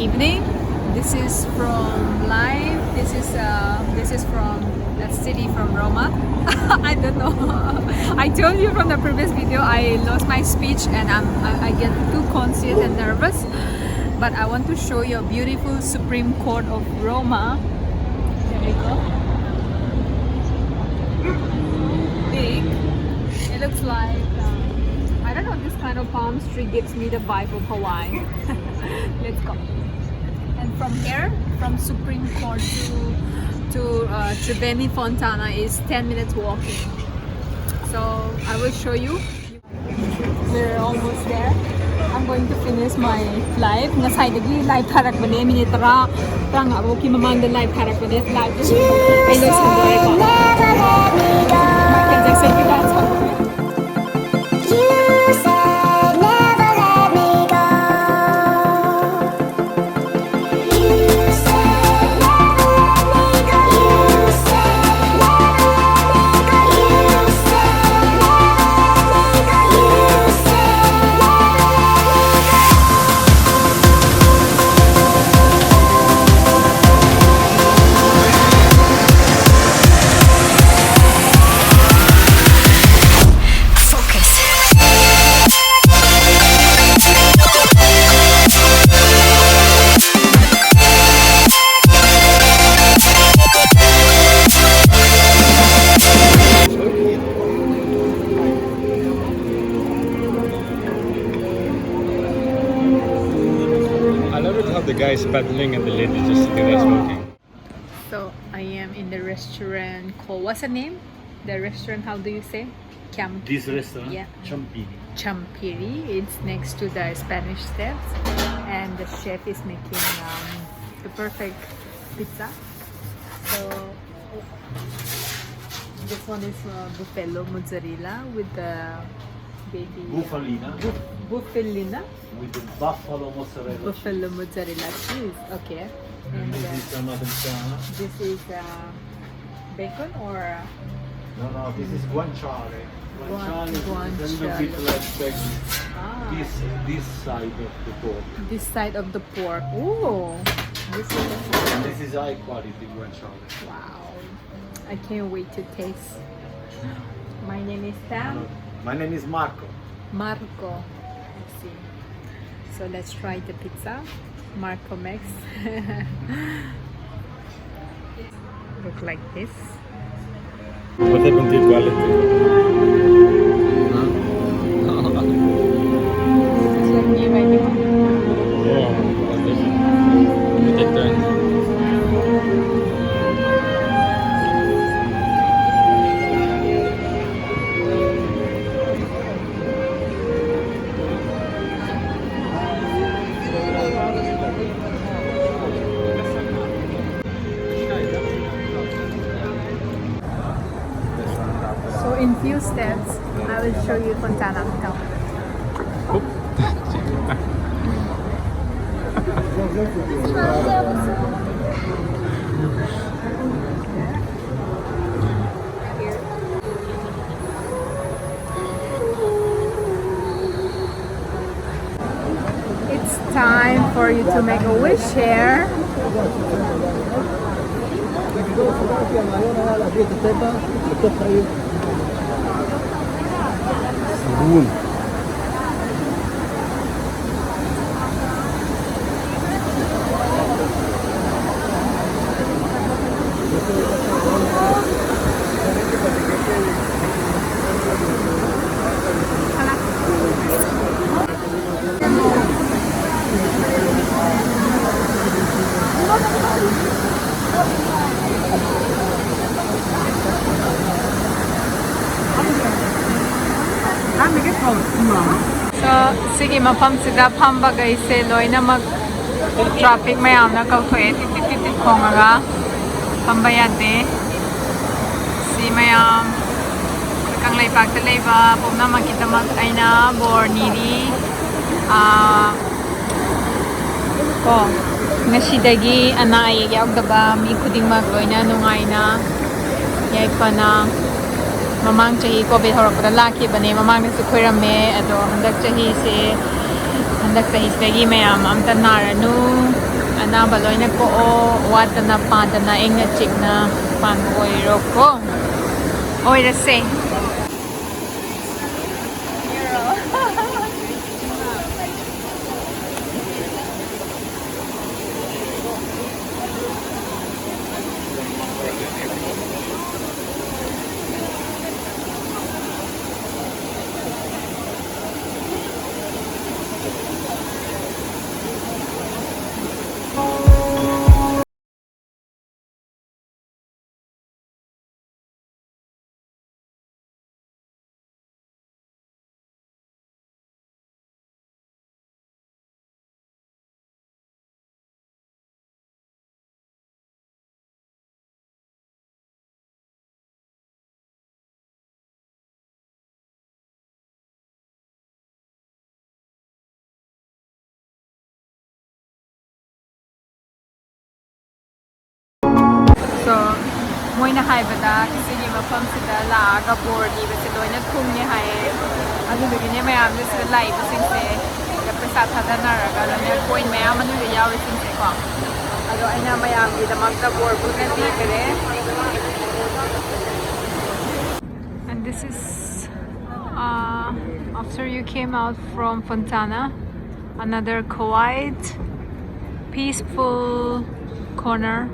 evening. This is from live. This is from a city from Roma. I don't know. I told you from the previous video I lost my speech and I get too conscious and nervous. But I want to show you a beautiful Supreme Court of Roma. There you go. Big. It looks like I don't know. This kind of palm tree gives me the vibe of Hawaii. Let's go. And from here, from Supreme Court to Triveni Fontana is 10 minutes walking. So I will show you. We're almost there. I'm going to finish my live. Nasayagi live tarak bane minute tara nga abo ki mamang the live tarak bane live. I know some Michael Jackson ki dance. The guys paddling and the lady just sitting there smoking. So I am in the restaurant called, what's the name? The restaurant, how do you say? This restaurant? Yeah. Champiri. Champiri. It's next to the Spanish Steps, and the chef is making the perfect pizza. So this one is buffalo mozzarella with the baby Bufalina. Buffalina. With the buffalo mozzarella. Buffalo mozzarella cheese. Okay. And This is amatriciana. this is bacon or No, this is guanciale. Guanciale is a little bit like this side of the pork. this side of the pork. Ooh, this is And this is high quality guanciale. wow. I can't wait to taste. My name is Tam. My name is Marco. Marco. Let's see. So let's try the pizza. Marco makes. Look like this. What happened to quality? It's like me right now. So in few steps, I will show you Fontana-Tam. It's time for you to make a wish here. So, sige mapamsida pambagay se loina mag traffic mayam na kautoe titit kongaga pambayade si mayam kang laypag talayba pumna makita mag aina bor niri ko ngasidagi ana ay yaugdaba mi kudingmag loina nungaina yay pa na mamang chahi COVID horakpada lakibane mamang nasu khoirame ado handak chahi se dagi mayam amta naranu Ana baloy na ko o wata na pada na ing na chik na pan oiro ko. Oiro say. So, moi na hai bada kasi ni mafam sida la ga board ni ba silo na thum ni hai adu bi ni mayam ni sida lai ba sing se ga prasa thada na ra ga la ne point mayam anu ri yaw ri sing se ko ado aina mayam gi da mak da board bu na ti kare. And this is after you came out from Fontana, another quiet peaceful corner